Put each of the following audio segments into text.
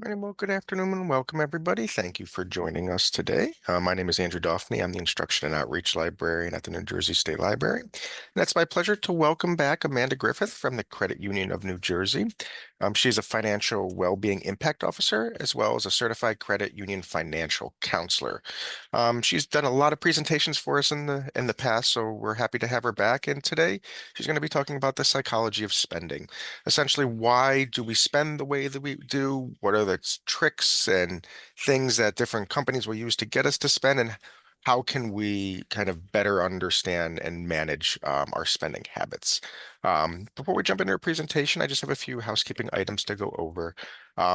All right, well, good afternoon and welcome, everybody. Thank you for joining us today. My name is Andrew Doffney. I'm the Instruction and Outreach Librarian at the New Jersey State Library. And it's my pleasure to welcome back Amanda Griffith from the Credit Union of New Jersey. She's a financial well-being impact officer, as well as a certified credit union financial counselor. She's done a lot of presentations for us in the past, so we're happy to have her back. And today she's going to be talking about the psychology of spending. Essentially, why do we spend the way that we do? What are the tricks and things that different companies will use to get us to spend? And how can we kind of better understand and manage our spending habits? Before we jump into our presentation, I just have a few housekeeping items to go over.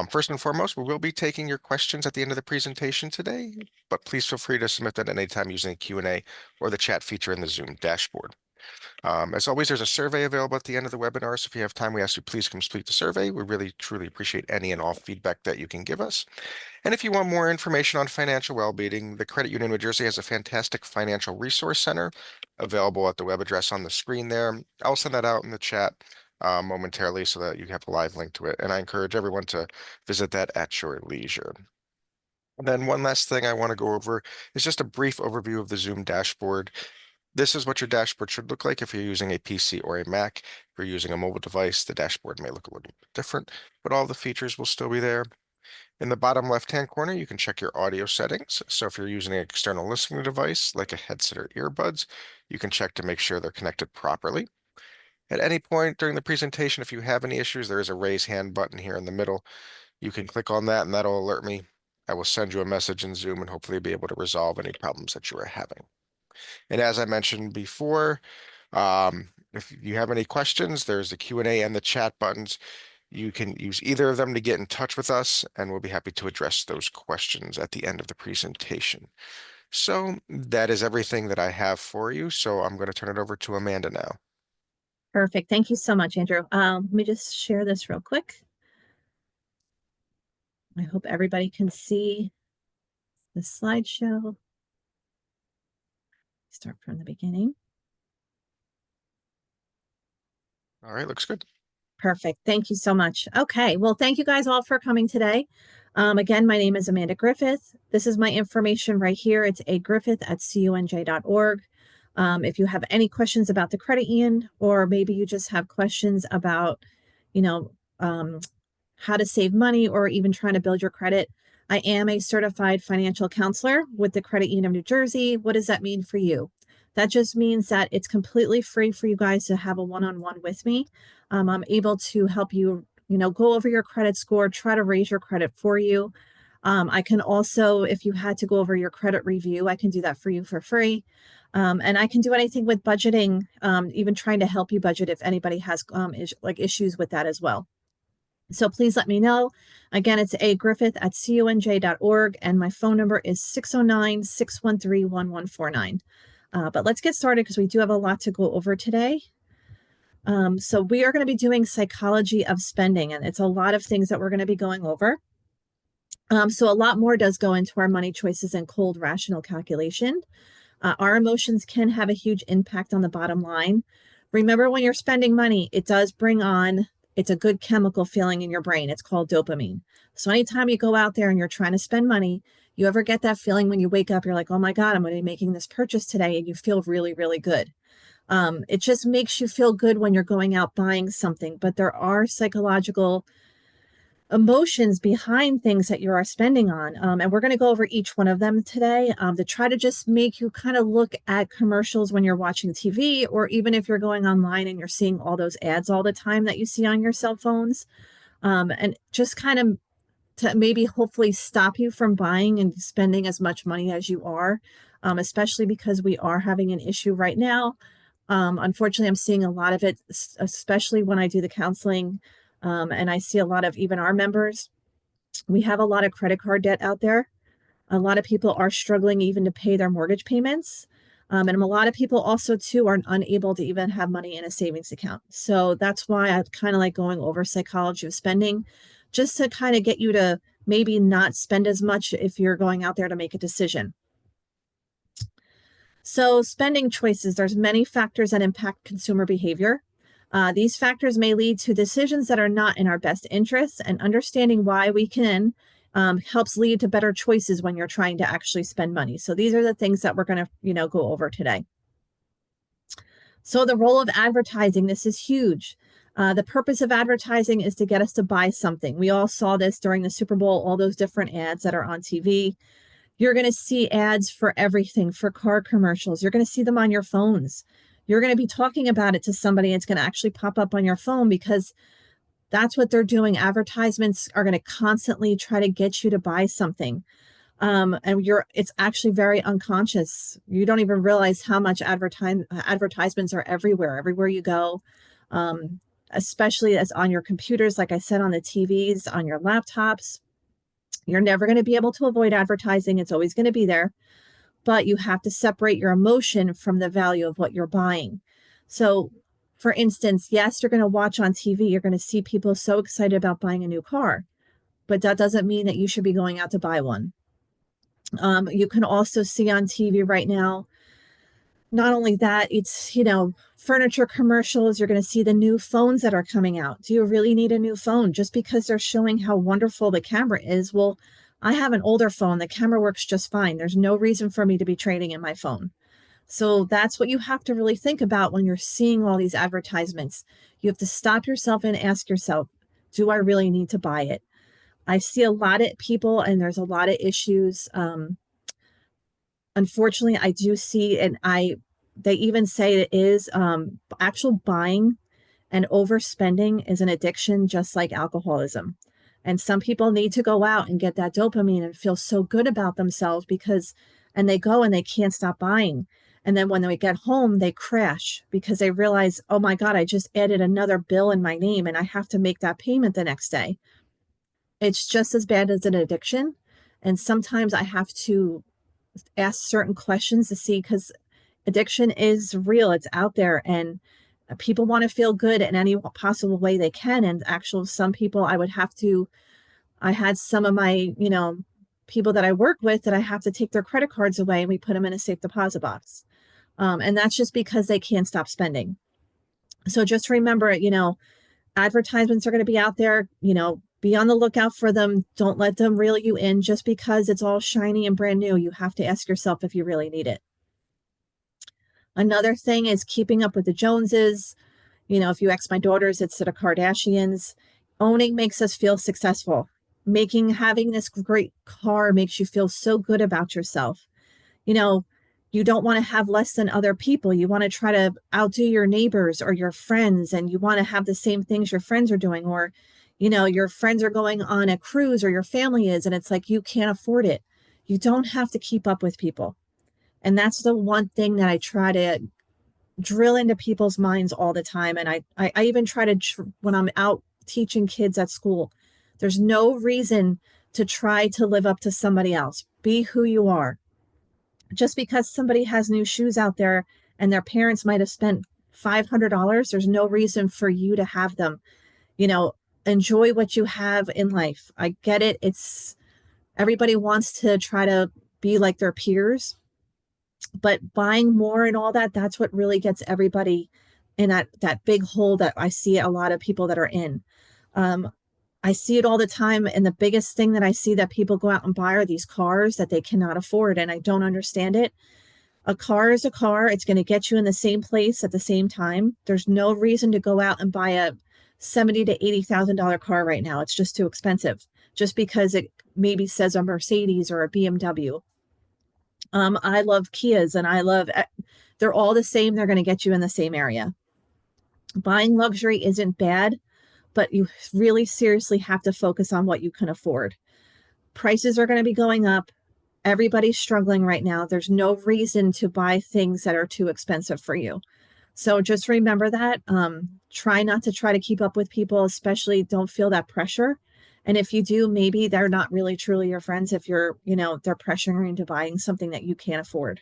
First and foremost, we will be taking your questions at the end of the presentation today, but please feel free to submit that anytime using the Q&A or the chat feature in the Zoom dashboard. As always, there's a survey available at the end of the webinar, so if you have time, we ask you please complete the survey. We really, truly appreciate any and all feedback that you can give us. And if you want more information on financial well-being, the Credit Union of New Jersey has a fantastic financial resource center available at the web address on the screen there. I'll send that out in the chat momentarily so that you have a live link to it. And I encourage everyone to visit that at your leisure. And then one last thing I want to go over is just a brief overview of the Zoom dashboard. This is what your dashboard should look like if you're using a PC or a Mac. If you're using a mobile device, the dashboard may look a little bit different, but all the features will still be there. In the bottom left-hand corner, you can check your audio settings. So if you're using an external listening device, like a headset or earbuds, you can check to make sure they're connected properly. At any point during the presentation, if you have any issues, there is a raise hand button here in the middle. You can click on that and that'll alert me. I will send you a message in Zoom and hopefully be able to resolve any problems that you are having. And as I mentioned before, if you have any questions, there's the Q&A and the chat buttons. You can use either of them to get in touch with us, and we'll be happy to address those questions at the end of the presentation. So that is everything that I have for you. So I'm going to turn it over to Amanda now. Perfect. Thank you so much, Andrew. Let me just share this real quick. I hope everybody can see the slideshow. Start from the beginning. All right, looks good. Perfect. Thank you so much. Okay. Well, thank you guys all for coming today. Again, my name is Amanda Griffith. This is my information right here. It's agriffith@cunj.org. If you have any questions about the credit union, or maybe you just have questions about, you know, how to save money or even trying to build your credit, I am a certified financial counselor with the Credit Union of New Jersey. What does that mean for you? That just means that it's completely free for you guys to have a one-on-one with me. I'm able to help you, go over your credit score, try to raise your credit for you. I can also, if you had to go over your credit review, I can do that for you for free. And I can do anything with budgeting, even trying to help you budget if anybody has issues with that as well. So please let me know. Again, it's agriffith@cunj.org, and my phone number is 609-613-1149. But let's get started because we do have a lot to go over today. So we are going to be doing psychology of spending, and it's a lot of things that we're going to be going over. So a lot more does go into our money choices and cold rational calculation. Our emotions can have a huge impact on the bottom line. Remember, when you're spending money, it does bring on, it's a good chemical feeling in your brain. It's called dopamine. So anytime you go out there and you're trying to spend money, you ever get that feeling when you wake up, you're like, oh my God, I'm going to be making this purchase today, and you feel really, really good. It just makes you feel good when you're going out buying something, but there are psychological emotions behind things that you are spending on. And we're going to go over each one of them today to try to just make you kind of look at commercials when you're watching TV, or even if you're going online and you're seeing all those ads all the time that you see on your cell phones. And just kind of to maybe hopefully stop you from buying and spending as much money as you are, especially because we are having an issue right now. Unfortunately, I'm seeing a lot of it, especially when I do the counseling. And I see a lot of even our members. We have a lot of credit card debt out there. A lot of people are struggling even to pay their mortgage payments. And a lot of people also, too, are unable to even have money in a savings account. So that's why I kind of like going over psychology of spending, just to kind of get you to maybe not spend as much if you're going out there to make a decision. So spending choices, there's many factors that impact consumer behavior. These factors may lead to decisions that are not in our best interests, and understanding why we can helps lead to better choices when you're trying to actually spend money. So these are the things that we're going to, go over today. So the role of advertising, this is huge. The purpose of advertising is to get us to buy something. We all saw this during the Super Bowl, all those different ads that are on TV. You're going to see ads for everything, for car commercials. You're going to see them on your phones. You're going to be talking about it to somebody. It's going to actually pop up on your phone because that's what they're doing. Advertisements are going to constantly try to get you to buy something. And it's actually very unconscious. You don't even realize how much advertisements are everywhere you go. Especially as on your computers, like I said, on the TVs, on your laptops. You're never going to be able to avoid advertising. It's always going to be there, but you have to separate your emotion from the value of what you're buying. So, for instance, yes, you're going to watch on TV, you're going to see people so excited about buying a new car, but that doesn't mean that you should be going out to buy one. You can also see on TV right now, not only that, it's, furniture commercials. You're going to see the new phones that are coming out. Do you really need a new phone? Just because they're showing how wonderful the camera is. Well, I have an older phone. The camera works just fine. There's no reason for me to be trading in my phone. So that's what you have to really think about when you're seeing all these advertisements. You have to stop yourself and ask yourself, do I really need to buy it? I see a lot of people and there's a lot of issues. Unfortunately, I do see, and they even say it is actual buying and overspending is an addiction, just like alcoholism. And some people need to go out and get that dopamine and feel so good about themselves and they go and they can't stop buying. And then when they get home, they crash because they realize, oh my God, I just added another bill in my name and I have to make that payment the next day. It's just as bad as an addiction. And sometimes I have to ask certain questions to see, because addiction is real, it's out there, and people want to feel good in any possible way they can. And actually, some people I had some of my, people that I work with that I have to take their credit cards away and we put them in a safe deposit box. And that's just because they can't stop spending. So just remember, advertisements are going to be out there, be on the lookout for them. Don't let them reel you in just because it's all shiny and brand new. You have to ask yourself if you really need it. Another thing is keeping up with the Joneses. If you ask my daughters, it's the Kardashians. Owning makes us feel successful. Having this great car makes you feel so good about yourself. You don't want to have less than other people. You want to try to outdo your neighbors or your friends, and you want to have the same things your friends are doing, or, your friends are going on a cruise or your family is, and it's like you can't afford it. You don't have to keep up with people. And that's the one thing that I try to drill into people's minds all the time. And I even try to, when I'm out teaching kids at school, there's no reason to try to live up to somebody else. Be who you are. Just because somebody has new shoes out there and their parents might have spent $500, there's no reason for you to have them. Enjoy what you have in life. I get it. Everybody wants to try to be like their peers, but buying more and all that, that's what really gets everybody in that big hole that I see a lot of people that are in. I see it all the time. And the biggest thing that I see that people go out and buy are these cars that they cannot afford. And I don't understand it. A car is a car. It's going to get you in the same place at the same time. There's no reason to go out and buy a $70,000 to $80,000 car right now. It's just too expensive, just because it maybe says a Mercedes or a BMW. I love Kias and they're all the same. They're going to get you in the same area. Buying luxury isn't bad, but you really seriously have to focus on what you can afford. Prices are going to be going up. Everybody's struggling right now. There's no reason to buy things that are too expensive for you. So just remember that. Try not to keep up with people, especially don't feel that pressure. And if you do, maybe they're not really truly your friends if they're pressuring you into buying something that you can't afford.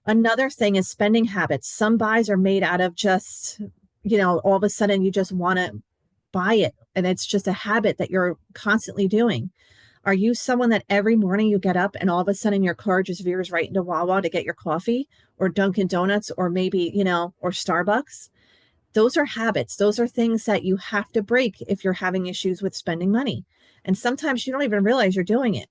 Another thing is spending habits. Some buys are made out of just, all of a sudden you just want to buy it. And it's just a habit that you're constantly doing. Are you someone that every morning you get up and all of a sudden your car just veers right into Wawa to get your coffee or Dunkin' Donuts or maybe, or Starbucks? Those are habits. Those are things that you have to break if you're having issues with spending money. And sometimes you don't even realize you're doing it.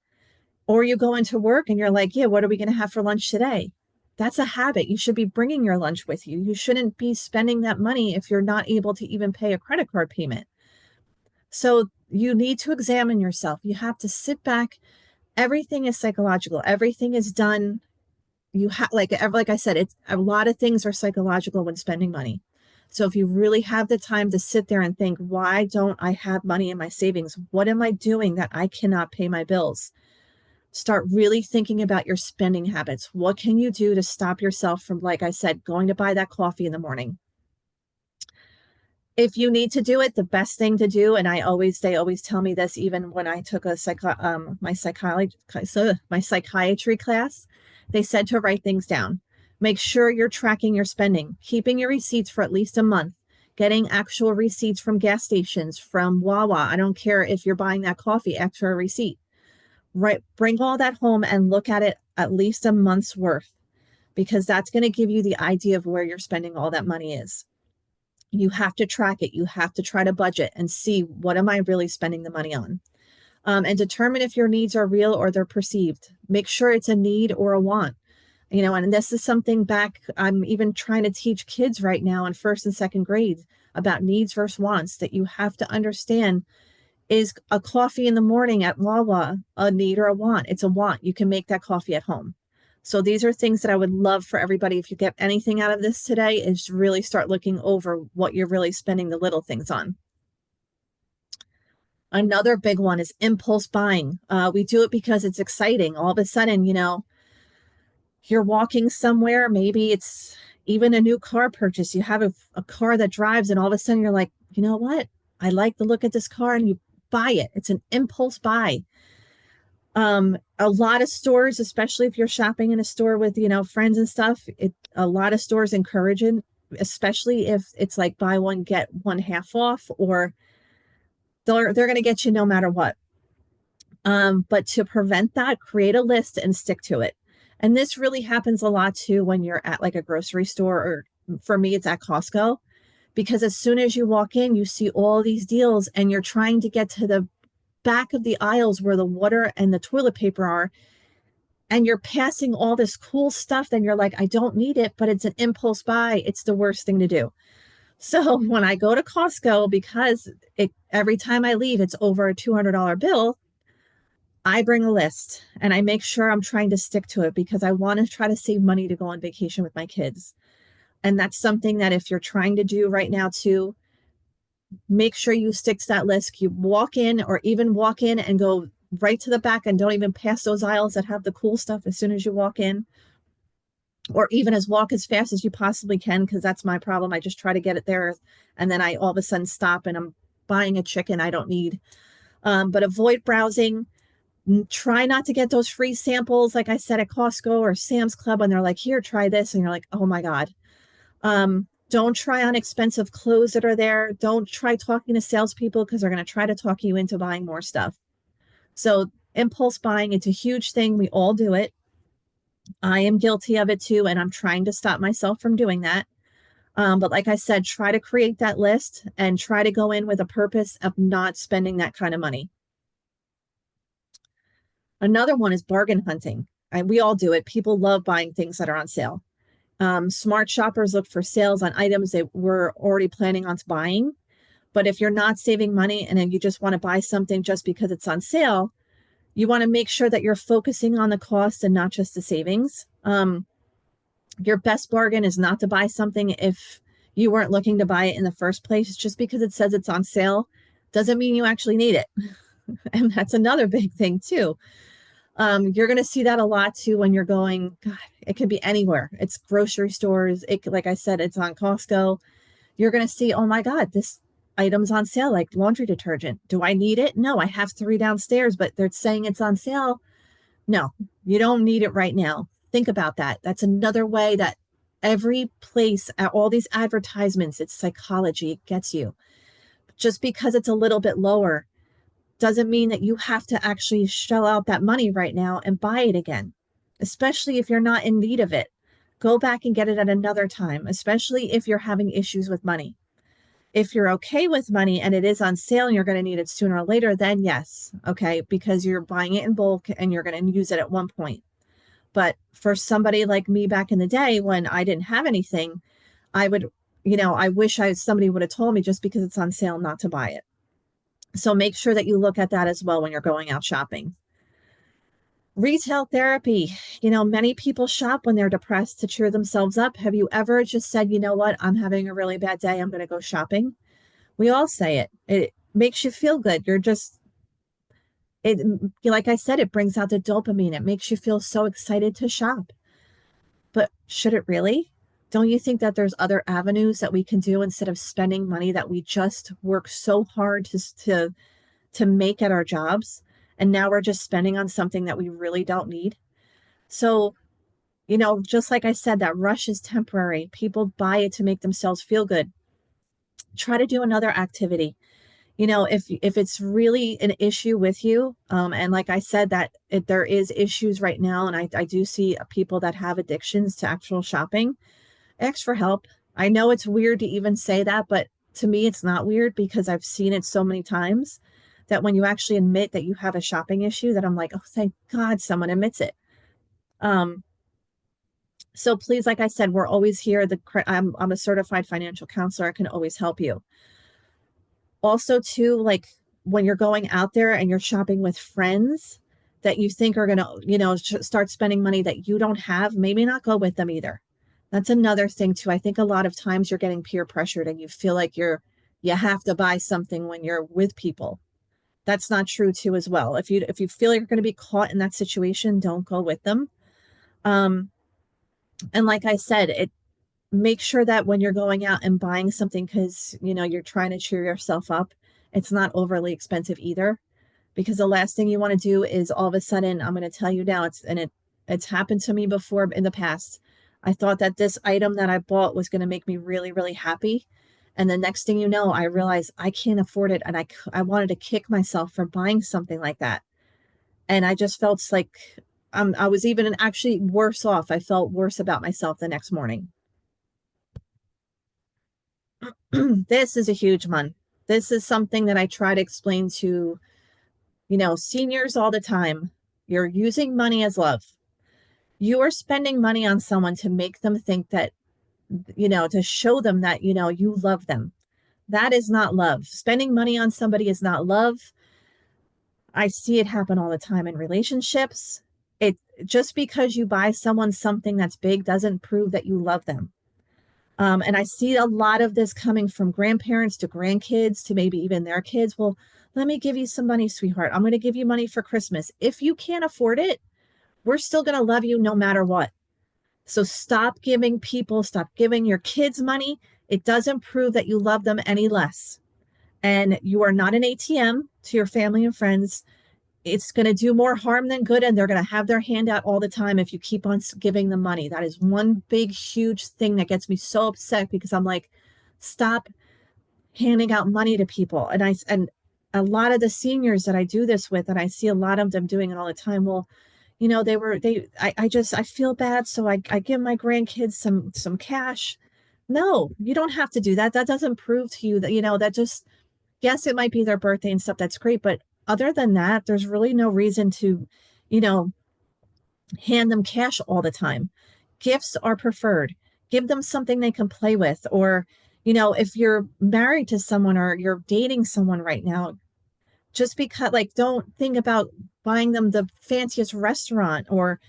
Or you go into work and you're like, yeah, what are we going to have for lunch today? That's a habit. You should be bringing your lunch with you. You shouldn't be spending that money if you're not able to even pay a credit card payment. So you need to examine yourself. You have to sit back. Everything is psychological. Everything is done. You have like I said, it's a lot of things are psychological when spending money. So if you really have the time to sit there and think, why don't I have money in my savings? What am I doing that I cannot pay my bills? Start really thinking about your spending habits. What can you do to stop yourself from, like I said, going to buy that coffee in the morning? If you need to do it, the best thing to do, and they always tell me this, even when I took my psychiatry class, they said to write things down. Make sure you're tracking your spending, keeping your receipts for at least a month, getting actual receipts from gas stations, from Wawa. I don't care if you're buying that coffee, extra receipt. Right, bring all that home and look at it at least a month's worth, because that's going to give you the idea of where you're spending all that money is. You have to track it. You have to try to budget and see, what am I really spending the money on? And determine if your needs are real or they're perceived. Make sure it's a need or a want. And this is something I'm even trying to teach kids right now in first and second grade about needs versus wants, that you have to understand. Is a coffee in the morning at Wawa a need or a want? It's a want. You can make that coffee at home. So these are things that I would love for everybody, if you get anything out of this today, is really start looking over what you're really spending the little things on. Another big one is impulse buying. We do it because it's exciting. All of a sudden, you're walking somewhere. Maybe it's even a new car purchase. You have a car that drives, and all of a sudden you're like, you know what? I like the look at this car, and you buy it. It's an impulse buy. A lot of stores, especially if you're shopping in a store with, friends and stuff, a lot of stores encourage it, especially if it's like buy one, get one half off, or they're going to get you no matter what. But to prevent that, create a list and stick to it. And this really happens a lot too when you're at like a grocery store, or for me, it's at Costco, because as soon as you walk in, you see all these deals and you're trying to get to the back of the aisles where the water and the toilet paper are, and you're passing all this cool stuff. Then you're like, I don't need it, but it's an impulse buy. It's the worst thing to do. So when I go to Costco, because every time I leave, it's over a $200 bill, I bring a list and I make sure I'm trying to stick to it, because I want to try to save money to go on vacation with my kids. And that's something that if you're trying to do right now too, make sure you stick to that list. You walk in, or even walk in and go right to the back and don't even pass those aisles that have the cool stuff as soon as you walk in, or even walk as fast as you possibly can, because that's my problem. I just try to get it there, and then I all of a sudden stop and I'm buying a chicken I don't need. But avoid browsing. Try not to get those free samples, like I said, at Costco or Sam's Club, when they're like, here, try this, and you're like, oh my God. Don't try on expensive clothes that are there. Don't try talking to salespeople, because they're going to try to talk you into buying more stuff. So impulse buying, it's a huge thing. We all do it. I am guilty of it too, and I'm trying to stop myself from doing that. But like I said, try to create that list and try to go in with a purpose of not spending that kind of money. Another one is bargain hunting. We all do it. People love buying things that are on sale. Smart shoppers look for sales on items that we're already planning on buying. But if you're not saving money and then you just want to buy something just because it's on sale, you want to make sure that you're focusing on the cost and not just the savings. Your best bargain is not to buy something if you weren't looking to buy it in the first place. Just because it says it's on sale doesn't mean you actually need it. And that's another big thing too. You're going to see that a lot too when you're going, God, it could be anywhere. It's grocery stores. Like I said, it's on Costco. You're going to see, oh my God, this item's on sale, like laundry detergent. Do I need it? No, I have 3 downstairs, but they're saying it's on sale. No, you don't need it right now. Think about that. That's another way that every place, at all these advertisements, it's psychology. It gets you. Just because it's a little bit lower doesn't mean that you have to actually shell out that money right now and buy it again, especially if you're not in need of it. Go back and get it at another time, especially if you're having issues with money. If you're okay with money and it is on sale and you're going to need it sooner or later, then yes, okay, because you're buying it in bulk and you're going to use it at one point. But for somebody like me back in the day when I didn't have anything, I would, I wish somebody would have told me just because it's on sale not to buy it. So make sure that you look at that as well when you're going out shopping. Retail therapy. Many people shop when they're depressed to cheer themselves up. Have you ever just said, you know what, I'm having a really bad day, I'm going to go shopping? We all say it. It makes you feel good. Like I said, it brings out the dopamine. It makes you feel so excited to shop. But should it really? Don't you think that there's other avenues that we can do instead of spending money that we just work so hard to make at our jobs? And now we're just spending on something that we really don't need. So, just like I said, that rush is temporary. People buy it to make themselves feel good. Try to do another activity. If it's really an issue with you, and like I said, there is issues right now, and I do see people that have addictions to actual shopping, ask for help. I know it's weird to even say that, but to me, it's not weird because I've seen it so many times that when you actually admit that you have a shopping issue, that I'm like, oh, thank God someone admits it. So please, like I said, we're always here. I'm a certified financial counselor. I can always help you. Also, too, like when you're going out there and you're shopping with friends that you think are going to, start spending money that you don't have, maybe not go with them either. That's another thing too. I think a lot of times you're getting peer pressured and you feel like you have to buy something when you're with people. That's not true too as well. If you feel like you're going to be caught in that situation, don't go with them. And like I said, make sure that when you're going out and buying something because you're trying to cheer yourself up, it's not overly expensive either. Because the last thing you want to do is all of a sudden, I'm going to tell you now, it's happened to me before in the past. I thought that this item that I bought was going to make me really, really happy. And the next thing you know, I realized I can't afford it. And I wanted to kick myself for buying something like that. And I just felt like I was even actually worse off. I felt worse about myself the next morning. This is a huge one. This is something that I try to explain to, seniors all the time. You're using money as love. You are spending money on someone to make them think that, to show them that, you love them. That is not love. Spending money on somebody is not love. I see it happen all the time in relationships. It just because you buy someone something that's big doesn't prove that you love them. And I see a lot of this coming from grandparents to grandkids to maybe even their kids. Well, let me give you some money, sweetheart. I'm going to give you money for Christmas. If you can't afford it, we're still going to love you no matter what. So stop giving your kids money. It doesn't prove that you love them any less. And you are not an ATM to your family and friends. It's going to do more harm than good, and they're going to have their hand out all the time if you keep on giving them money. That is one big, huge thing that gets me so upset because I'm like, stop handing out money to people. And a lot of the seniors that I do this with, and I see a lot of them doing it all the time. Well, I feel bad, so I give my grandkids some cash. No, you don't have to do that. That doesn't prove to you that, that just, yes, it might be their birthday and stuff. That's great. But other than that, there's really no reason to, you know, hand them cash all the time. Gifts are preferred. Give them something they can play with. Or, if you're married to someone or you're dating someone right now, just because, like, don't think about buying them the fanciest restaurant or,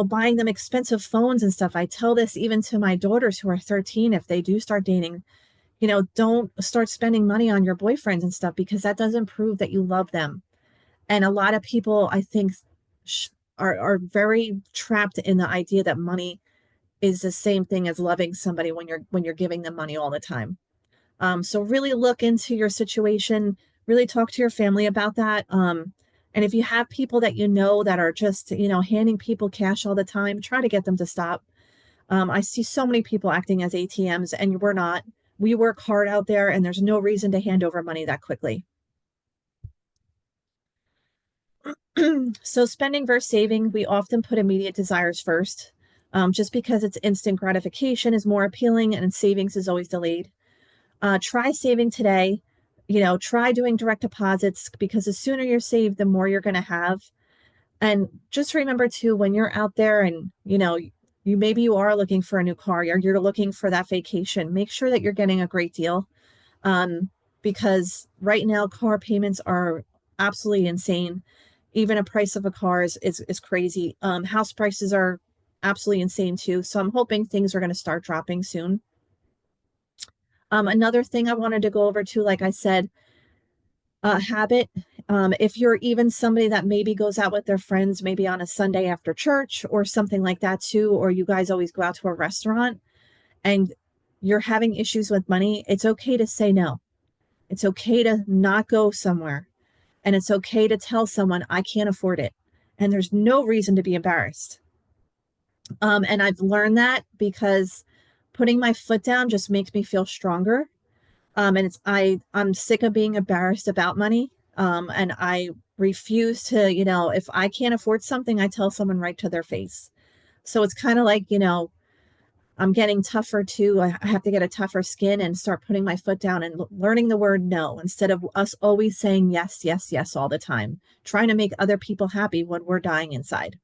buying them expensive phones and stuff. I tell this even to my daughters who are 13, if they do start dating, don't start spending money on your boyfriends and stuff because that doesn't prove that you love them. And a lot of people, I think, are very trapped in the idea that money is the same thing as loving somebody when you're giving them money all the time. So really look into your situation, really talk to your family about that. And if you have people that that are just, handing people cash all the time, try to get them to stop. I see so many people acting as ATMs, and we're not. We work hard out there, and there's no reason to hand over money that quickly. So spending versus saving, we often put immediate desires first, just because it's instant gratification is more appealing and savings is always delayed. Try saving today. Try doing direct deposits because the sooner you're saved, the more you're going to have. And just remember too, when you're out there and, maybe you are looking for a new car or you're looking for that vacation, make sure that you're getting a great deal. Because right now car payments are absolutely insane. Even a price of a car is crazy. House prices are absolutely insane too. So I'm hoping things are going to start dropping soon. Another thing I wanted to go over too, like I said, habit. If you're even somebody that maybe goes out with their friends, maybe on a Sunday after church or something like that too, or you guys always go out to a restaurant and you're having issues with money, it's okay to say no. It's okay to not go somewhere. And it's okay to tell someone, I can't afford it. And there's no reason to be embarrassed. And I've learned that because putting my foot down just makes me feel stronger. And I'm sick of being embarrassed about money. And I refuse to, if I can't afford something, I tell someone right to their face. So it's kind of like, I'm getting tougher too. I have to get a tougher skin and start putting my foot down and learning the word no instead of us always saying yes, yes, yes all the time, trying to make other people happy when we're dying inside.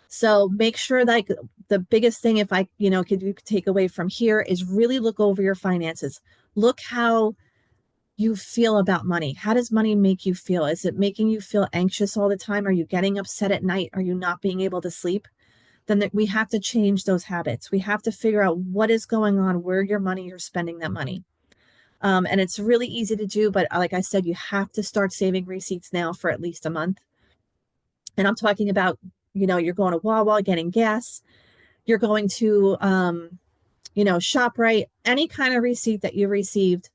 So make sure like the biggest thing, if I, could take away from here is really look over your finances. Look how you feel about money. How does money make you feel? Is it making you feel anxious all the time? Are you getting upset at night? Are you not being able to sleep? Then we have to change those habits. We have to figure out what is going on, where you're spending that money. And it's really easy to do, but like I said, you have to start saving receipts now for at least a month. And I'm talking about, you're going to Wawa, getting gas, you're going to, ShopRite, any kind of receipt that you received,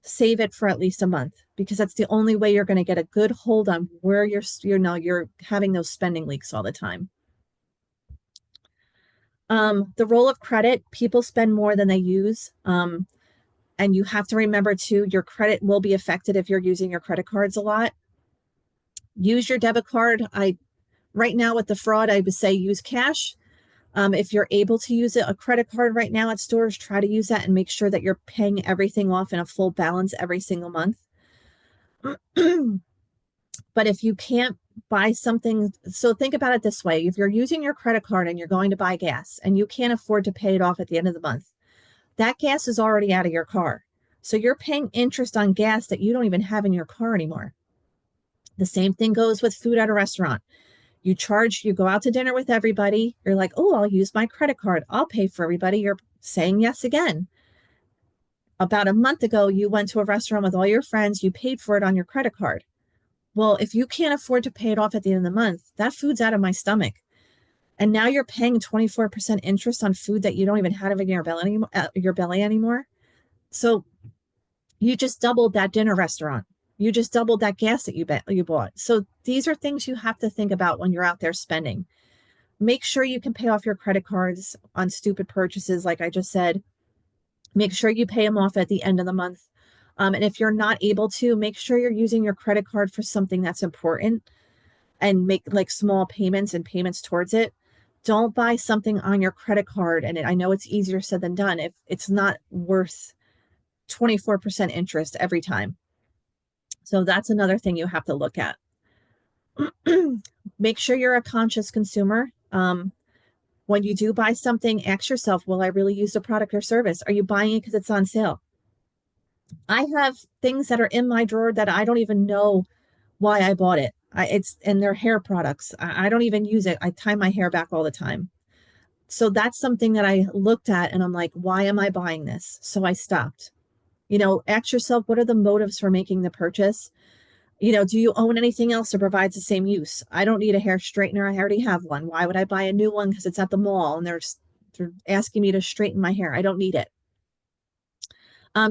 save it for at least a month because that's the only way you're going to get a good hold on where you're having those spending leaks all the time. The role of credit, people spend more than they use. And you have to remember too, your credit will be affected if you're using your credit cards a lot. Use your debit card. Right now with the fraud, I would say use cash. If you're able to use a credit card right now at stores, try to use that and make sure that you're paying everything off in a full balance every single month. But if you can't buy something, so think about it this way. If you're using your credit card and you're going to buy gas and you can't afford to pay it off at the end of the month, that gas is already out of your car. So you're paying interest on gas that you don't even have in your car anymore. The same thing goes with food at a restaurant. You go out to dinner with everybody. You're like, oh, I'll use my credit card. I'll pay for everybody. You're saying yes again. About a month ago, you went to a restaurant with all your friends. You paid for it on your credit card. Well, if you can't afford to pay it off at the end of the month, that food's out of my stomach. And now you're paying 24% interest on food that you don't even have in your belly anymore. So you just doubled that dinner restaurant. You just doubled that gas that you bought. So these are things you have to think about when you're out there spending. Make sure you can pay off your credit cards on stupid purchases, like I just said. Make sure you pay them off at the end of the month. And if you're not able to, make sure you're using your credit card for something that's important and make like small payments and payments towards it. Don't buy something on your credit card. And I know it's easier said than done if it's not worth 24% interest every time. So that's another thing you have to look at. Make sure you're a conscious consumer. When you do buy something, ask yourself, will I really use the product or service? Are you buying it because it's on sale? I have things that are in my drawer that I don't even know why I bought it. And they're hair products. I don't even use it. I tie my hair back all the time. So that's something that I looked at and I'm like, why am I buying this? So I stopped. Ask yourself, what are the motives for making the purchase? Do you own anything else that provides the same use? I don't need a hair straightener. I already have one. Why would I buy a new one? Because it's at the mall and they're asking me to straighten my hair. I don't need it.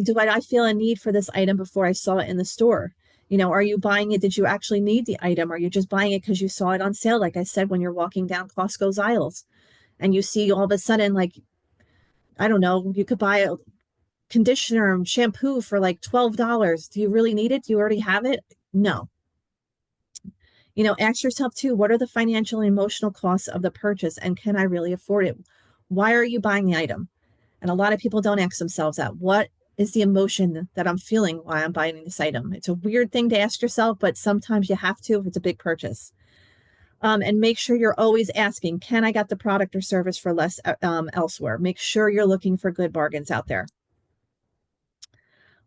Do I feel a need for this item before I saw it in the store? Are you buying it? Did you actually need the item? Are you just buying it because you saw it on sale? Like I said, when you're walking down Costco's aisles and you see all of a sudden, like, I don't know, you could buy a conditioner and shampoo for like $12. Do you really need it? Do you already have it? No. Ask yourself too, what are the financial and emotional costs of the purchase and can I really afford it? Why are you buying the item? And a lot of people don't ask themselves that. What is the emotion that I'm feeling while I'm buying this item? It's a weird thing to ask yourself, but sometimes you have to if it's a big purchase. And make sure you're always asking, can I get the product or service for less elsewhere? Make sure you're looking for good bargains out there.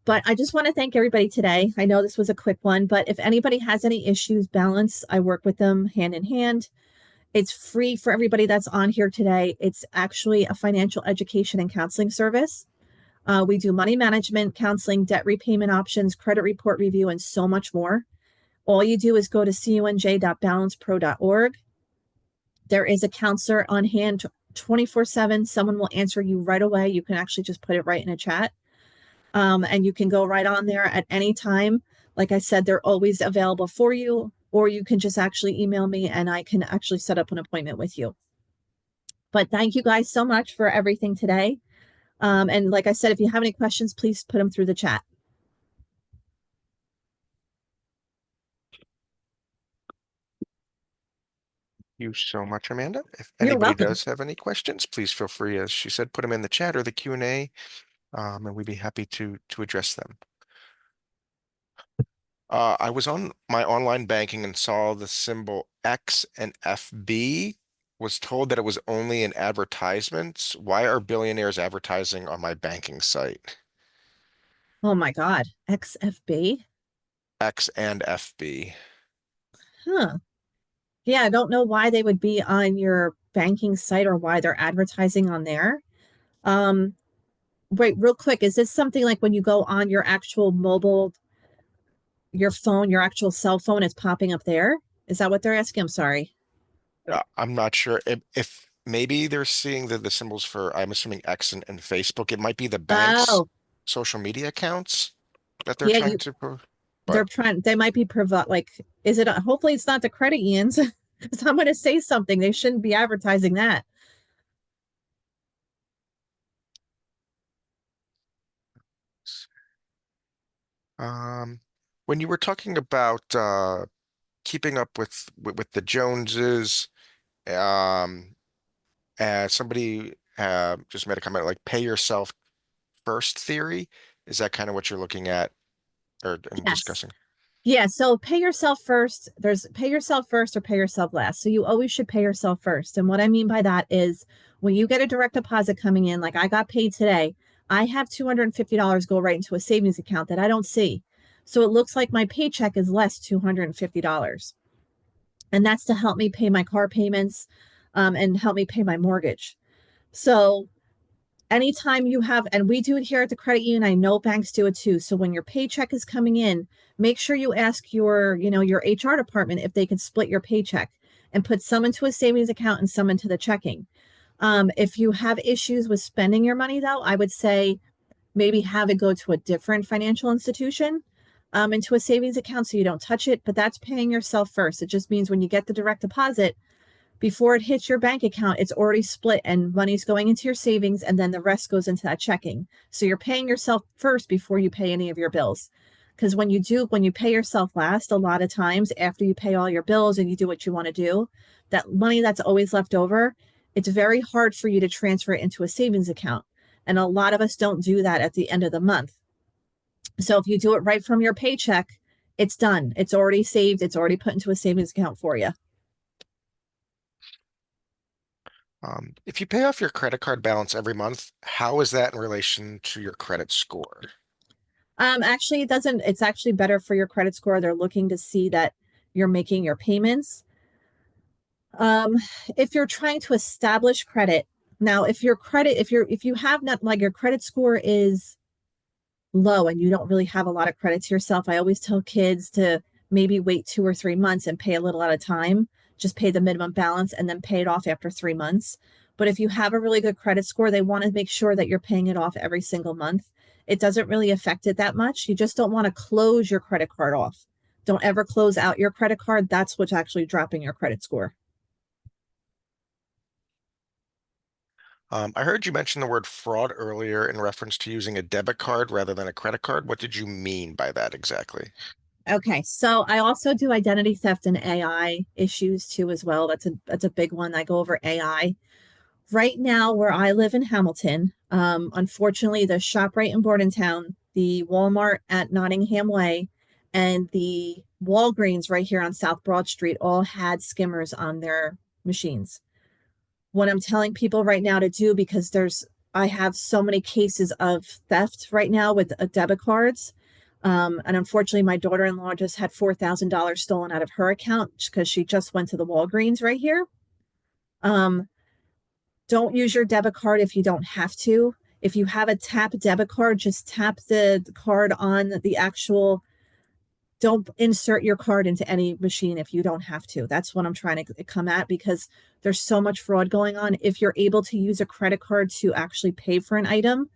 But I just want to thank everybody today. I know this was a quick one, but if anybody has any issues, balance, I work with them hand in hand. It's free for everybody that's on here today. It's actually a financial education and counseling service. We do money management, counseling, debt repayment options, credit report review, and so much more. All you do is go to cunj.balancepro.org. There is a counselor on hand 24/7. Someone will answer you right away. You can actually just put it right in a chat. And you can go right on there at any time. Like I said, they're always available for you, or you can just actually email me and I can actually set up an appointment with you. But thank you guys so much for everything today. And like I said, if you have any questions, please put them through the chat. You so much, Amanda. If You're anybody welcome. does have any questions, please feel free, as she said, put them in the chat or the Q&A, and we'd be happy to address them. I was on my online banking and saw the symbol X and FB. Was told that it was only in advertisements. Why are billionaires advertising on my banking site? Oh my God. XFB? X and FB. Huh. Yeah, I don't know why they would be on your banking site or why they're advertising on there. Um, Wait, real quick, is this something like when you go on your actual mobile, your phone, your actual cell phone, it's popping up there? Is that what they're asking? I'm sorry. I'm not sure if maybe they're seeing the symbols for, I'm assuming X and Facebook. It might be the bank's Oh, social media accounts that they're yeah, trying to, they're but trying, they might be like, is it, hopefully it's not the credit unions because I'm going to say something. They shouldn't be advertising that. um, when you were talking about keeping up with the Joneses, um, somebody just made a comment like pay yourself first theory. Is that kind of what you're looking at or and Yes. discussing? Yeah, so pay yourself first. There's pay yourself first or pay yourself last. So you always should pay yourself first. And what I mean by that is when you get a direct deposit coming in, like I got paid today, I have $250 go right into a savings account that I don't see. So it looks like my paycheck is less $250. And that's to help me pay my car payments and help me pay my mortgage. So anytime you have, and we do it here at the credit union, I know banks do it too. So when your paycheck is coming in, make sure you ask your HR department if they can split your paycheck and put some into a savings account and some into the checking. If you have issues with spending your money, though, I would say maybe have it go to a different financial institution, into a savings account so you don't touch it. But that's paying yourself first. It just means when you get the direct deposit, before it hits your bank account, it's already split and money's going into your savings and then the rest goes into that checking. So you're paying yourself first before you pay any of your bills. Because when you pay yourself last, a lot of times after you pay all your bills and you do what you want to do, that money that's always left over, it's very hard for you to transfer it into a savings account. And a lot of us don't do that at the end of the month. So if you do it right from your paycheck, it's done. It's already saved. It's already put into a savings account for you. If you pay off your credit card balance every month, how is that in relation to your credit score? Actually, it doesn't. It's actually better for your credit score. They're looking to see that you're making your payments. Um, if you're trying to establish credit, now if you have not like your credit score is low and you don't really have a lot of credit to yourself, I always tell kids to maybe wait 2 or 3 months and pay a little at a time. Just pay the minimum balance and then pay it off after 3 months. But if you have a really good credit score, they want to make sure that you're paying it off every single month. It doesn't really affect it that much. You just don't want to close your credit card off. Don't ever close out your credit card. That's what's actually dropping your credit score. I heard you mention the word fraud earlier in reference to using a debit card rather than a credit card. What did you mean by that exactly? Okay, so I also do identity theft and AI issues too as well. That's a big one. I go over AI. Right now, where I live in Hamilton, unfortunately, the ShopRite in Bordentown, the Walmart at Nottingham Way, and the Walgreens right here on South Broad Street all had skimmers on their machines. What I'm telling people right now to do, because I have so many cases of theft right now with debit cards. And unfortunately, my daughter-in-law just had $4,000 stolen out of her account because she just went to the Walgreens right here. Um, don't use your debit card if you don't have to. If you have a tap debit card, just tap the card on the actual. Don't insert your card into any machine if you don't have to. That's what I'm trying to come at, because there's so much fraud going on. If you're able to use a credit card to actually pay for an item,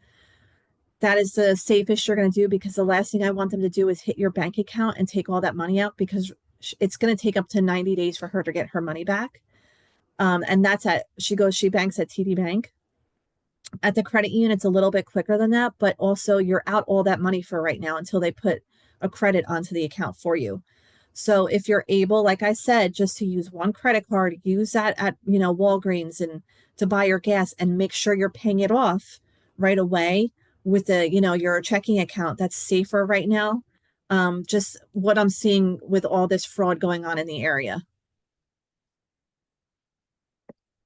that is the safest you're going to do, because the last thing I want them to do is hit your bank account and take all that money out, because it's going to take up to 90 days for her to get her money back. And that's she banks at TD Bank. At the credit union, it's a little bit quicker than that, but also you're out all that money for right now until they put a credit onto the account for you. So if you're able, like I said, just to use one credit card, use that at, Walgreens and to buy your gas, and make sure you're paying it off right away with your checking account. That's safer right now. Just what I'm seeing with all this fraud going on in the area.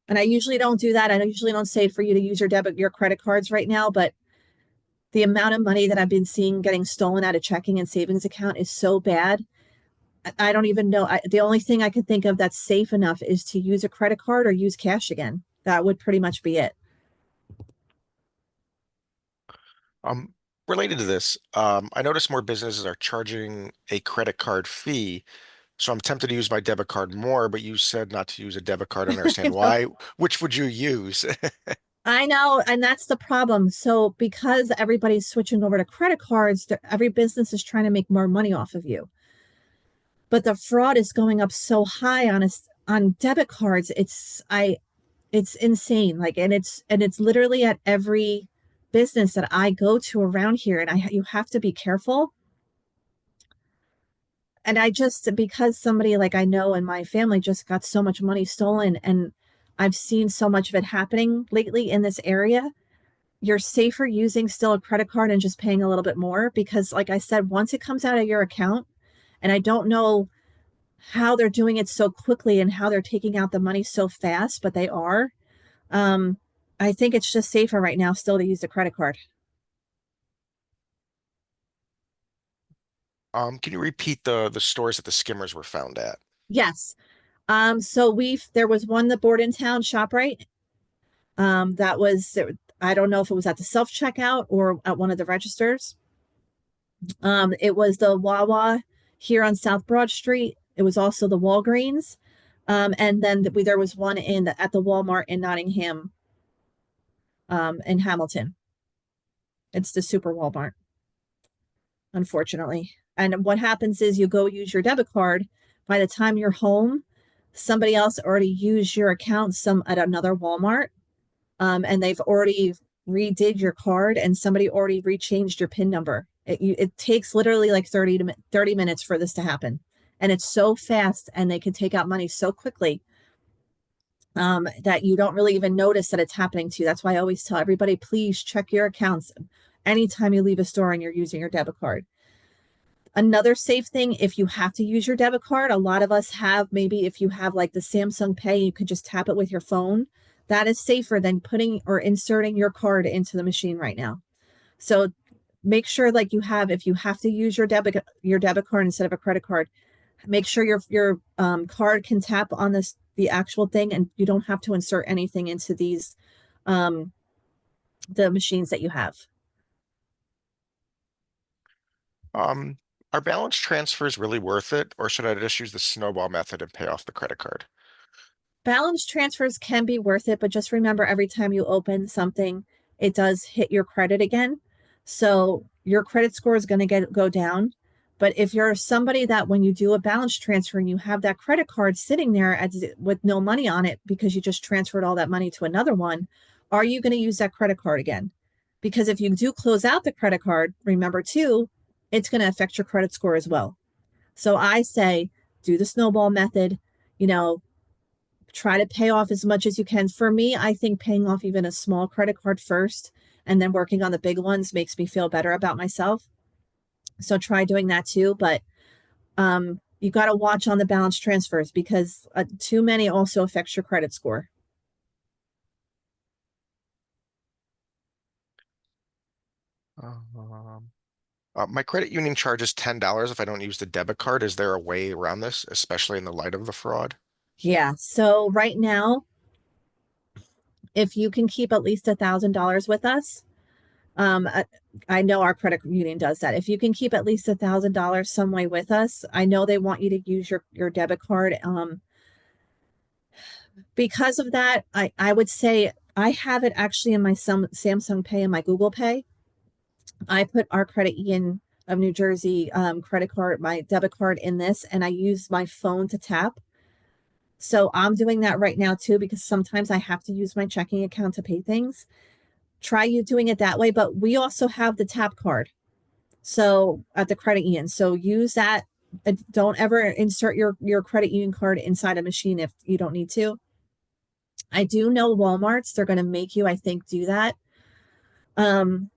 And I usually don't do that. I usually don't say for you to use your credit cards right now, but the amount of money that I've been seeing getting stolen out of checking and savings account is so bad. I don't even know. The only thing I could think of that's safe enough is to use a credit card or use cash again. That would pretty much be it. Um, Related to this, I notice more businesses are charging a credit card fee. So I'm tempted to use my debit card more, but you said not to use a debit card. I don't I understand know. why. Which would you use? I know, and that's the problem. So because everybody's switching over to credit cards, every business is trying to make more money off of you. But the fraud is going up so high on debit cards. It's insane. Like, and it's literally at every business that I go to around here, and you have to be careful. And I just, because somebody like I know in my family just got so much money stolen, and I've seen so much of it happening lately in this area, you're safer using still a credit card and just paying a little bit more, because like I said, once it comes out of your account, and I don't know how they're doing it so quickly and how they're taking out the money so fast, but they are. Um, I think it's just safer right now still to use the credit card. Can you repeat the stores that the skimmers were found at? Yes. So there was one, the Bordentown ShopRite. That was, I don't know if it was at the self checkout or at one of the registers. It was the Wawa here on South Broad Street. It was also the Walgreens. And then there was one at the Walmart in Nottingham, in Hamilton. It's the Super Walmart, unfortunately. And what happens is you go use your debit card. By the time you're home, somebody else already used your account at another Walmart, and they've already redid your card, and somebody already rechanged your PIN number. It takes literally like 30 minutes for this to happen. And it's so fast, and they can take out money so quickly, that you don't really even notice that it's happening to you. That's why I always tell everybody, please check your accounts anytime you leave a store and you're using your debit card. Another safe thing, if you have to use your debit card, a lot of us have, maybe if you have like the Samsung Pay, you could just tap it with your phone. That is safer than putting or inserting your card into the machine right now. So make sure, like, if you have to use your debit card instead of a credit card, make sure your card can tap on the actual thing, and you don't have to insert anything into um the machines that you have. Um, are balance transfers really worth it, or should I just use the snowball method and pay off the credit card? Balance transfers can be worth it, but just remember, every time you open something, it does hit your credit again. So your credit score is going to go down. But if you're somebody that when you do a balance transfer and you have that credit card sitting there with no money on it because you just transferred all that money to another one, are you going to use that credit card again? Because if you do close out the credit card, remember too, it's going to affect your credit score as well. So I say, do the snowball method, you know, try to pay off as much as you can. For me, I think paying off even a small credit card first and then working on the big ones makes me feel better about myself. So try doing that too. But you got to watch on the balance transfers because too many also affects your credit score. Um, my credit union charges $10 if I don't use the debit card. Is there a way around this, especially in the light of the fraud? Yeah. So right now, if you can keep at least $1,000 with us, um, I, I know our credit union does that. If you can keep at least $1,000 some way with us, I know they want you to use your debit card. Because of that, I would say I have it actually in my Samsung Pay and my Google Pay. I put our credit union of New Jersey credit card, my debit card in this, and I use my phone to tap. So I'm doing that right now too because sometimes I have to use my checking account to pay things. Try you doing it that way, but we also have the tap card. So at the credit union, so use that. Don't ever insert your credit union card inside a machine if you don't need to. I do know Walmart's, they're going to make you, I think, do that. Um,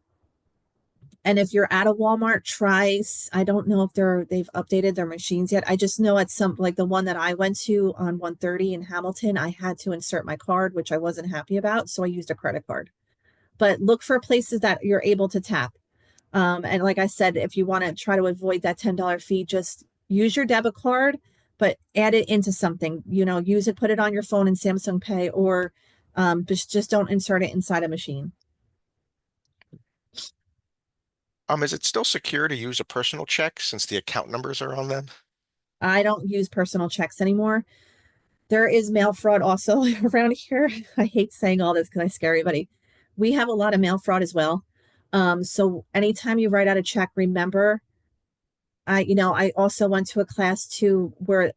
and if you're at a Walmart, try, I don't know if they've updated their machines yet. I just know at some, like the one that I went to on 130 in Hamilton, I had to insert my card, which I wasn't happy about. So I used a credit card. But look for places that you're able to tap. And like I said, if you want to try to avoid that $10 fee, just use your debit card, but add it into something, use it, put it on your phone in Samsung Pay, or just don't insert it inside a machine. Is it still secure to use a personal check since the account numbers are on them? I don't use personal checks anymore. There is mail fraud also around here. I hate saying all this because I scare everybody. We have a lot of mail fraud as well. So anytime you write out a check, remember, I also went to a class too where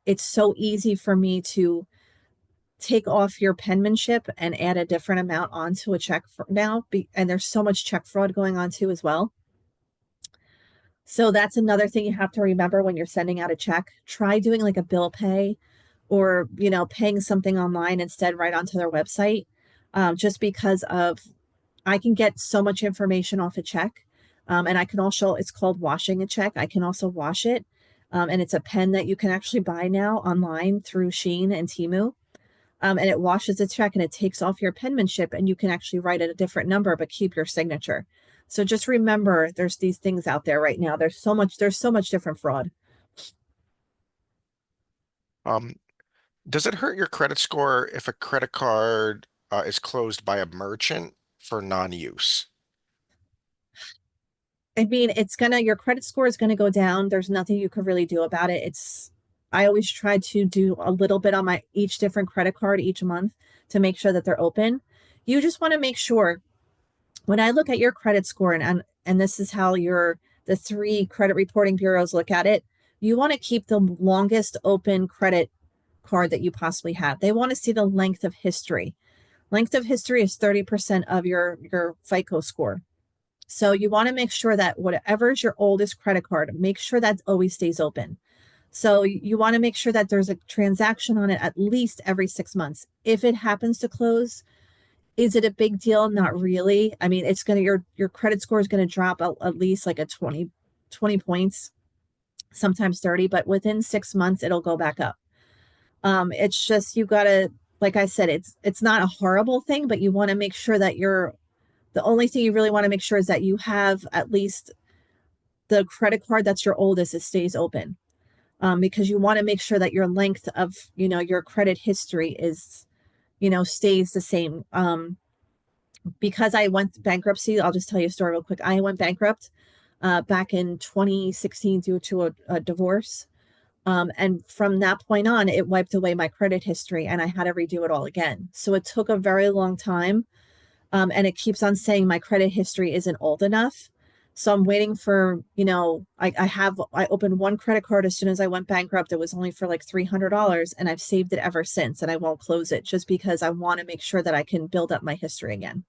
it's so easy for me to take off your penmanship and add a different amount onto a check now. And there's so much check fraud going on too as well. So that's another thing you have to remember when you're sending out a check. Try doing like a bill pay or, paying something online instead right onto their website. Just because of I can get so much information off a check. And I can also, it's called washing a check. I can also wash it. And it's a pen that you can actually buy now online through Shein and Temu. And it washes the check and it takes off your penmanship and you can actually write at a different number but keep your signature. So just remember there's these things out there right now. There's so much different fraud. Um, does it hurt your credit score if a credit card is closed by a merchant for non-use? I mean, your credit score is gonna go down. There's nothing you can really do about it. I always try to do a little bit on my each different credit card each month to make sure that they're open. You just want to make sure when I look at your credit score and this is how the three credit reporting bureaus look at it, you want to keep the longest open credit card that you possibly have. They want to see the length of history. Length of history is 30% of your FICO score. So you want to make sure that whatever is your oldest credit card, make sure that always stays open. So you want to make sure that there's a transaction on it at least every 6 months. If it happens to close, is it a big deal? Not really. I mean, your credit score is going to drop at least like a 20 points, sometimes 30, but within 6 months it'll go back up. It's just you gotta, like I said, it's not a horrible thing, but you want to make sure that the only thing you really want to make sure is that you have at least the credit card that's your oldest, it stays open. Because you want to make sure that your length of, your credit history is, stays the same. Because I went bankruptcy, I'll just tell you a story real quick. I went bankrupt back in 2016 due to a divorce. And from that point on, it wiped away my credit history and I had to redo it all again. So it took a very long time. And it keeps on saying my credit history isn't old enough. So I'm waiting for, I opened one credit card as soon as I went bankrupt. It was only for like $300 and I've saved it ever since and I won't close it just because I want to make sure that I can build up my history again.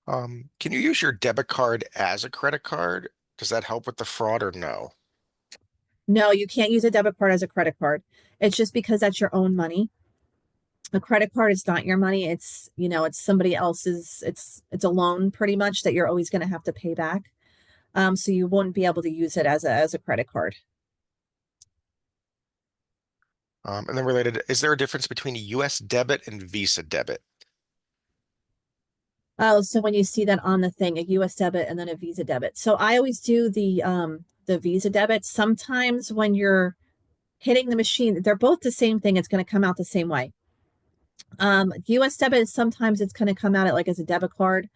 Can you use your debit card as a credit card? Does that help with the fraud or no? No, you can't use a debit card as a credit card. It's just because that's your own money. A credit card is not your money. It's, it's somebody else's, it's a loan pretty much that you're always going to have to pay back. So you won't be able to use it as a credit card. And then related, is there a difference between a US debit and Visa debit? Oh, so when you see that on the thing, a US debit and then a Visa debit. So I always do the Visa debit. Sometimes when you're hitting the machine, they're both the same thing. It's going to come out the same way. US debit, sometimes it's going to come out like as a debit card,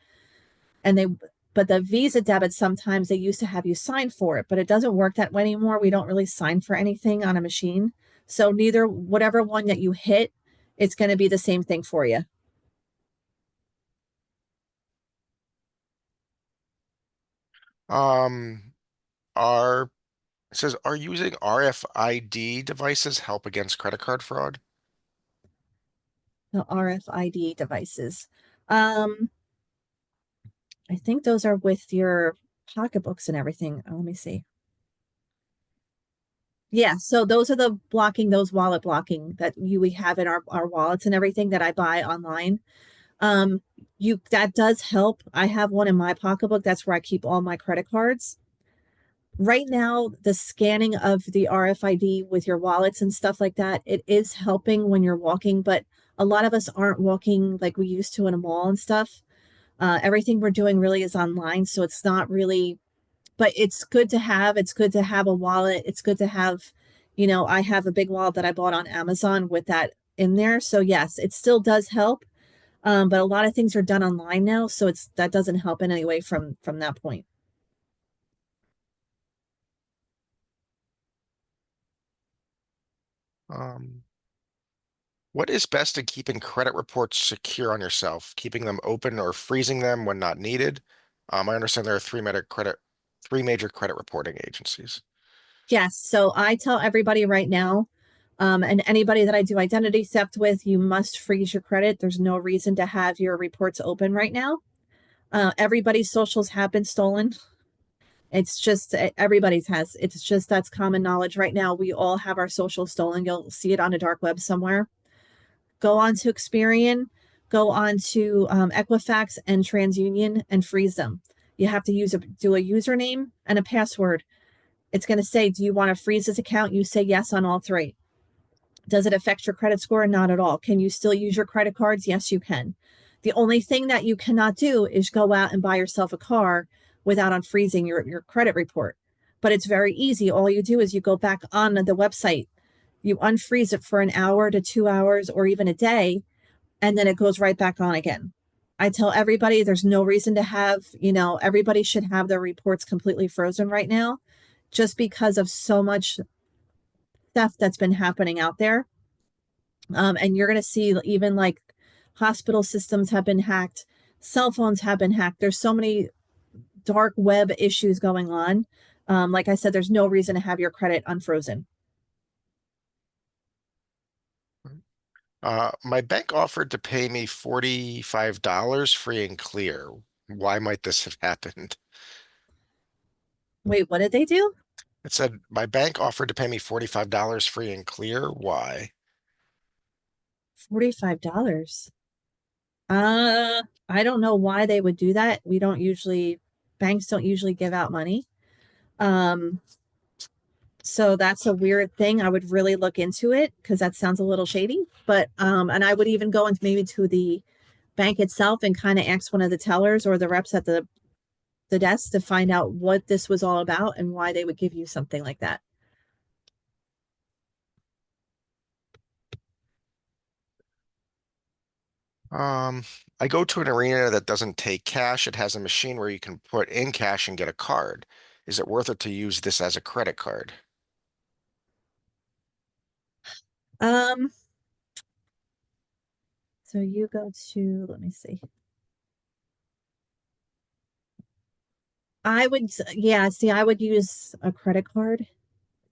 and but the Visa debit, sometimes they used to have you sign for it, but it doesn't work that way anymore. We don't really sign for anything on a machine. So neither, whatever one that you hit, it's going to be the same thing for you. Um, are It says, are using RFID devices help against credit card fraud? The RFID devices. Um, I think those are with your pocketbooks and everything. Let me see. Yeah, so those are the blocking, those wallet blocking that we have in our wallets and everything that I buy online. Um, that does help. I have one in my pocketbook. That's where I keep all my credit cards. Right now, the scanning of the RFID with your wallets and stuff like that, it is helping when you're walking, but a lot of us aren't walking like we used to in a mall and stuff. Everything we're doing really is online, so it's not really, but it's good to have. It's good to have a wallet. It's good to have, I have a big wallet that I bought on Amazon with that in there. So yes, it still does help. But a lot of things are done online now, so that doesn't help in any way from that point. Um, what is best in keeping credit reports secure on yourself, keeping them open or freezing them when not needed? I understand there are three major credit reporting agencies. Yes, so I tell everybody right now, and anybody that I do identity theft with, you must freeze your credit. There's no reason to have your reports open right now. Everybody's socials have been stolen. It's just everybody's has. It's just that's common knowledge right now. We all have our social stolen. You'll see it on a dark web somewhere. Go on to Experian, go on to Equifax and TransUnion and freeze them. You have to do a username and a password. It's going to say, do you want to freeze this account? You say yes on all three. Does it affect your credit score? Not at all. Can you still use your credit cards? Yes, you can. The only thing that you cannot do is go out and buy yourself a car without unfreezing your credit report. But it's very easy. All you do is you go back on the website, you unfreeze it for an hour to 2 hours or even a day, and then it goes right back on again. I tell everybody there's no reason to have, everybody should have their reports completely frozen right now just because of so much stuff that's been happening out there. And you're going to see even like hospital systems have been hacked, cell phones have been hacked. There's so many dark web issues going on. Like I said, there's no reason to have your credit unfrozen. My bank offered to pay me $45 free and clear. Why might this have happened? Wait, what did they do? It said my bank offered to pay me $45 free and clear. Why? $45. I don't know why they would do that. We don't usually, banks don't usually give out money. Um, so that's a weird thing. I would really look into it because that sounds a little shady. But and I would even go into maybe to the bank itself and kind of ask one of the tellers or the reps at the desk to find out what this was all about and why they would give you something like that. Um, I go to an arena that doesn't take cash. It has a machine where you can put in cash and get a card. Is it worth it to use this as a credit card? Um, so you go to, let me see. Yeah, see, I would use a credit card.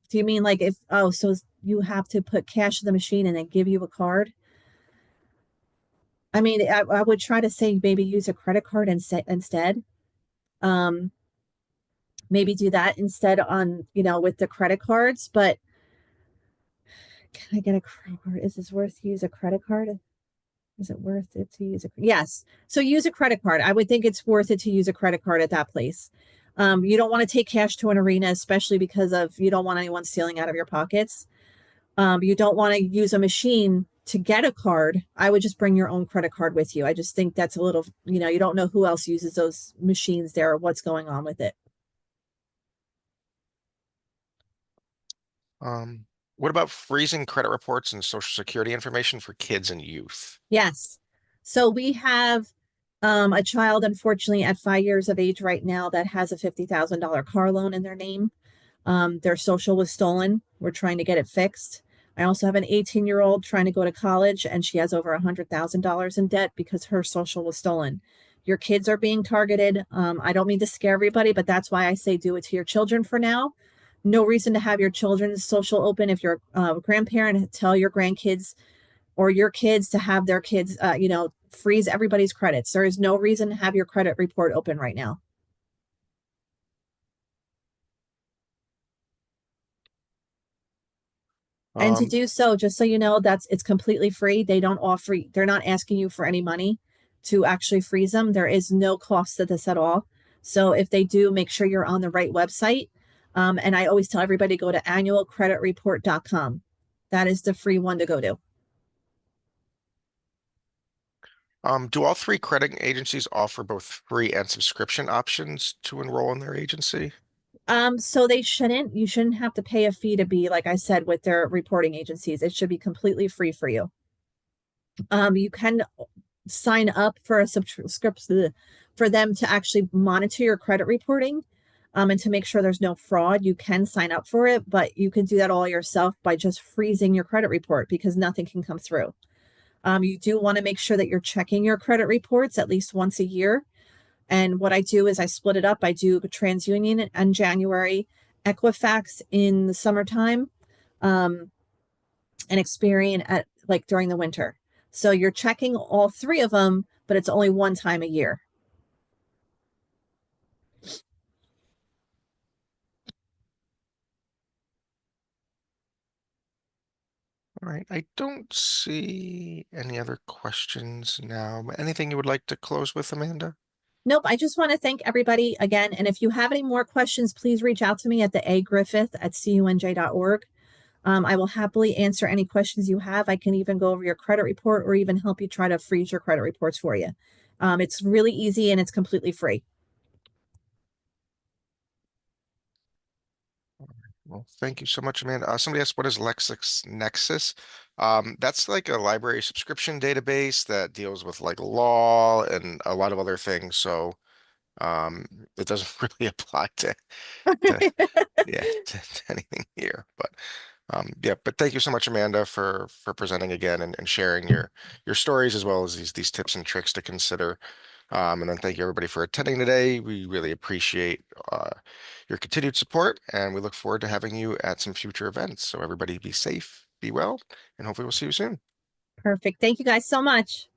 Do you mean like if, oh, so you have to put cash in the machine and then give you a card? I mean, I would try to say maybe use a credit card instead. Um, maybe do that instead on, with the credit cards. But can I get a credit card? Is this worth to use a credit card? Is it worth it to use a yes? So use a credit card. I would think it's worth it to use a credit card at that place. You don't want to take cash to an arena, especially because of you don't want anyone stealing out of your pockets. You don't want to use a machine to get a card. I would just bring your own credit card with you. I just think that's a little, you don't know who else uses those machines there or what's going on with it. Um, what about freezing credit reports and social security information for kids and youth? Yes. So we have a child, unfortunately, at 5 years of age right now that has a $50,000 car loan in their name. Their social was stolen. We're trying to get it fixed. I also have an 18-year-old trying to go to college, and she has over $100,000 in debt because her social was stolen. Your kids are being targeted. I don't mean to scare everybody, but that's why I say do it to your children for now. No reason to have your children's social open. If you're a grandparent, tell your grandkids or your kids to have their kids, freeze everybody's credits. There is no reason to have your credit report open right now. And to Um, do so, just so you know, it's completely free. They don't offer, they're not asking you for any money to actually freeze them. There is no cost to this at all. So if they do, make sure you're on the right website. And I always tell everybody to go to annualcreditreport.com. That is the free one to go to. do all three credit agencies offer both free and subscription options to enroll in their agency? So they shouldn't. You shouldn't have to pay a fee to be, like I said, with their reporting agencies. It should be completely free for you. You can sign up for a subscription for them to actually monitor your credit reporting, and to make sure there's no fraud. You can sign up for it, but you can do that all yourself by just freezing your credit report because nothing can come through. You do want to make sure that you're checking your credit reports at least once a year. And what I do is I split it up. I do TransUnion in January, Equifax in the summertime, um, and Experian at like during the winter. So you're checking all three of them, but it's only one time a year. All right, I don't see any other questions now. Anything you would like to close with, Amanda? Nope. I just want to thank everybody again. And if you have any more questions, please reach out to me at the agriffith@cunj.org. I will happily answer any questions you have. I can even go over your credit report or even help you try to freeze your credit reports for you. It's really easy and it's completely free. Well, thank you so much, Amanda. Somebody asked, what is LexisNexis? That's like a library subscription database that deals with like law and a lot of other things. So um, it doesn't really apply to yeah to anything here. But yeah, but thank you so much, Amanda, for presenting again and sharing your stories as well as these tips and tricks to consider. And then thank you everybody for attending today. We really appreciate your continued support, and we look forward to having you at some future events. So everybody be safe, be well, and hopefully we'll see you soon. Perfect. Thank you guys so much.